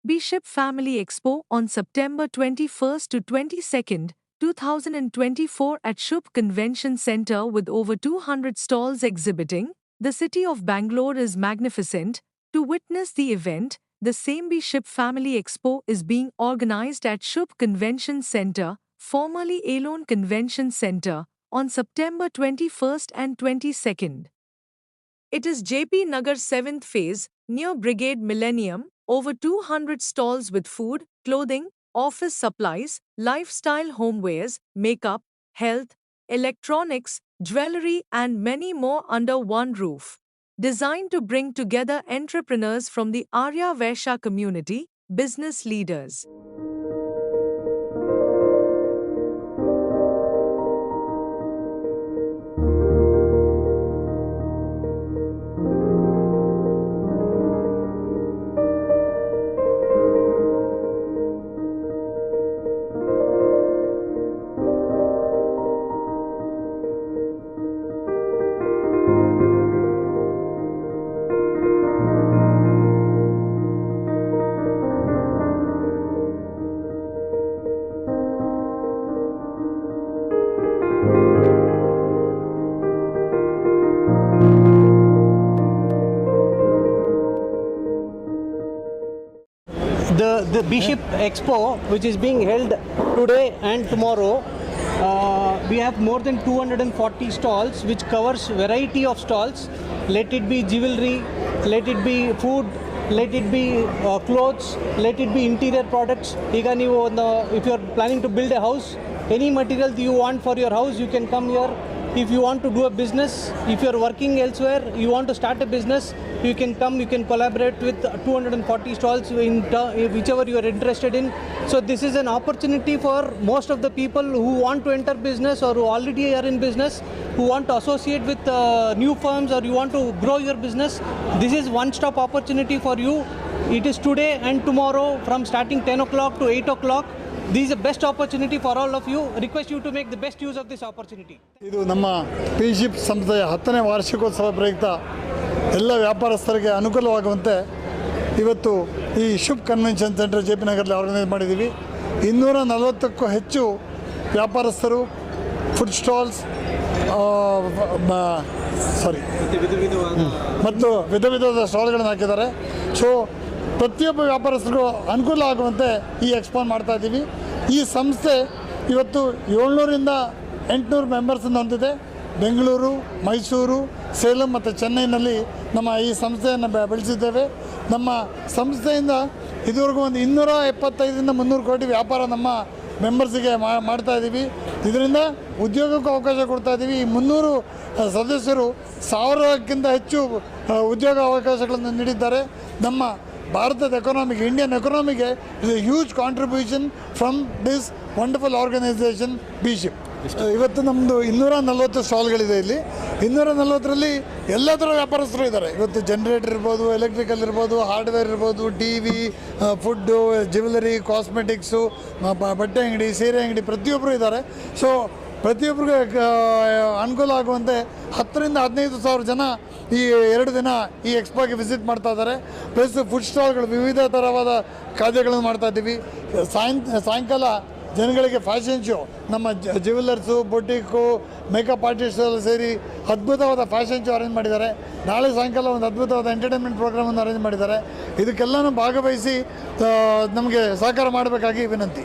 B-Ship Family Expo on September 21st to 22nd, 2024 at Shubh Convention Centre with over 200 stalls exhibiting. The city of Bangalore is magnificent. To witness the event, the same B-Ship Family Expo is being organized at Shubh Convention Centre, formerly Elon Convention Centre, on September 21st and 22nd. It is JP Nagar 7th phase, near Brigade Millennium, over 200 stalls with food, clothing, office supplies, lifestyle homewares, makeup, health, electronics, jewelry, and many more under one roof. Designed to bring together entrepreneurs from the Arya Vaishya community, business leaders. The B-Ship Expo, which is being held today and tomorrow, we have more than 240 stalls, which covers variety of stalls. Let it be jewelry, let it be food, let it be clothes, let it be interior products. Even if you are planning to build a house, any material you want for your house, you can come here. If you want to do a business, if you are working elsewhere, you want to start a business, you can come, you can collaborate with 240 stalls in whichever you are interested in. So this is an opportunity for most of the people who want to enter business or who already are in business, who want to associate with new firms, or you want to grow your business. This is one-stop opportunity for you. It is today and tomorrow from starting 10 o'clock to 8 o'clock. This is the best opportunity for all of you. Request you to make the best use of this opportunity. ಇದು ನಮ್ಮ B-Ship ಸಂಸ್ಥೆಯ 10ನೇ ವಾರ್ಷಿಕೋತ್ಸವ ಪ್ರಯುಕ್ತ ಎಲ್ಲ ವ್ಯಾಪಾರಸ್ಥರಿಗೆ ಅನುಕೂಲವಾಗುವಂತೆ ಇವತ್ತು ಈ ಶುಭ್ ಕನ್ವೆನ್ಷನ್ ಸೆಂಟರ್ JP ನಗರಲ್ಲಿ ಆರ್ಗನೈಸ್ ಮಾಡಿದ್ದೀವಿ. 240ಕ್ಕೂ ಹೆಚ್ಚು ವ್ಯಾಪಾರಸ್ಥರು ಫುಡ್ ಸ್ಟಾಲ್ಸ್ ಮತ್ತು ವಿಧ ವಿಧವಾದ ಸ್ಟಾಲ್ಗಳನ್ನು ಹಾಕಿದ್ದಾರೆ. ಸೊ ಪ್ರತಿಯೊಬ್ಬ ವ್ಯಾಪಾರಸ್ಥರಿಗೂ ಅನುಕೂಲ ಆಗುವಂತೆ ಈ ಎಕ್ಸ್ಪಾನ್ ಮಾಡ್ತಾ ಇದ್ದೀವಿ. ಈ ಸಂಸ್ಥೆ ಇವತ್ತು 700ರಿಂದ 800 ಮೆಂಬರ್ಸನ್ನು ಹೊಂದಿದೆ. ಬೆಂಗಳೂರು, ಮೈಸೂರು, ಸೇಲಂ ಮತ್ತು ಚೆನ್ನೈನಲ್ಲಿ ನಮ್ಮ ಈ ಸಂಸ್ಥೆಯನ್ನು ಬೆಳೆಸಿದ್ದೇವೆ. ನಮ್ಮ ಸಂಸ್ಥೆಯಿಂದ ಇದುವರೆಗೂ ಒಂದು 275ರಿಂದ 300 ಕೋಟಿ ವ್ಯಾಪಾರ ನಮ್ಮ ಮೆಂಬರ್ಸಿಗೆ ಮಾಡ್ತಾ ಇದ್ದೀವಿ. ಇದರಿಂದ ಉದ್ಯೋಗಕ್ಕೂ ಅವಕಾಶ ಕೊಡ್ತಾ ಇದ್ದೀವಿ. ಈ 300 ಸದಸ್ಯರು 1000ಕ್ಕಿಂತ ಹೆಚ್ಚು ಉದ್ಯೋಗ ಅವಕಾಶಗಳನ್ನು ನೀಡಿದ್ದಾರೆ. ನಮ್ಮ ಭಾರತದ ಎಕಾನಮಿಗೆ, ಇಂಡಿಯನ್ ಎಕಾನಮಿಗೆ is a huge contribution from this wonderful organisation B-Ship. ಇವತ್ತು ನಮ್ಮದು 240 ಸ್ಟಾಲ್ಗಳಿದೆ. ಇಲ್ಲಿ 240ರಲ್ಲಿ ಎಲ್ಲ ಥರ ವ್ಯಾಪಾರಸ್ಥರು ಇದ್ದಾರೆ. ಇವತ್ತು ಜನರೇಟರ್ ಇರ್ಬೋದು, ಎಲೆಕ್ಟ್ರಿಕಲ್ ಇರ್ಬೋದು, ಹಾರ್ಡ್ವೇರ್ ಇರ್ಬೋದು, TV, ಫುಡ್ಡು, ಜ್ಯುವೆಲರಿ, ಕಾಸ್ಮೆಟಿಕ್ಸು, ಬಟ್ಟೆ ಅಂಗಡಿ, ಸೀರೆ ಅಂಗಡಿ, ಪ್ರತಿಯೊಬ್ಬರು ಇದ್ದಾರೆ. ಸೊ ಪ್ರತಿಯೊಬ್ಬರಿಗೂ ಅನುಕೂಲ ಆಗುವಂತೆ 10ರಿಂದ 15 ಸಾವಿರ ಜನ ಈ 2 ದಿನ ಈ ಎಕ್ಸ್ಪೋಗೆ ವಿಸಿಟ್ ಮಾಡ್ತಾ ಇದ್ದಾರೆ. ಪ್ಲಸ್ ಫುಡ್ ಸ್ಟಾಲ್ಗಳು, ವಿವಿಧ ಥರವಾದ ಖಾದ್ಯಗಳನ್ನು ಮಾಡ್ತಾ ಇದ್ದೀವಿ. ಸಾಯಂಕಾಲ ಜನಗಳಿಗೆ ಫ್ಯಾಷನ್ ಶೋ, ನಮ್ಮ ಜ್ಯುವೆಲ್ಲರ್ಸು, ಬೊಟಿಕ್ಕು, ಮೇಕಪ್ ಆರ್ಟಿಸ್ಟ್ ಎಲ್ಲ ಸೇರಿ ಅದ್ಭುತವಾದ ಫ್ಯಾಷನ್ ಶೋ ಅರೇಂಜ್ ಮಾಡಿದ್ದಾರೆ. ನಾಳೆ ಸಾಯಂಕಾಲ ಒಂದು ಅದ್ಭುತವಾದ ಎಂಟರ್ಟೈನ್ಮೆಂಟ್ ಪ್ರೋಗ್ರಾಮನ್ನು ಅರೇಂಜ್ ಮಾಡಿದ್ದಾರೆ. ಇದಕ್ಕೆಲ್ಲನೂ ಭಾಗವಹಿಸಿ ನಮಗೆ ಸಹಕಾರ ಮಾಡಬೇಕಾಗಿ ವಿನಂತಿ.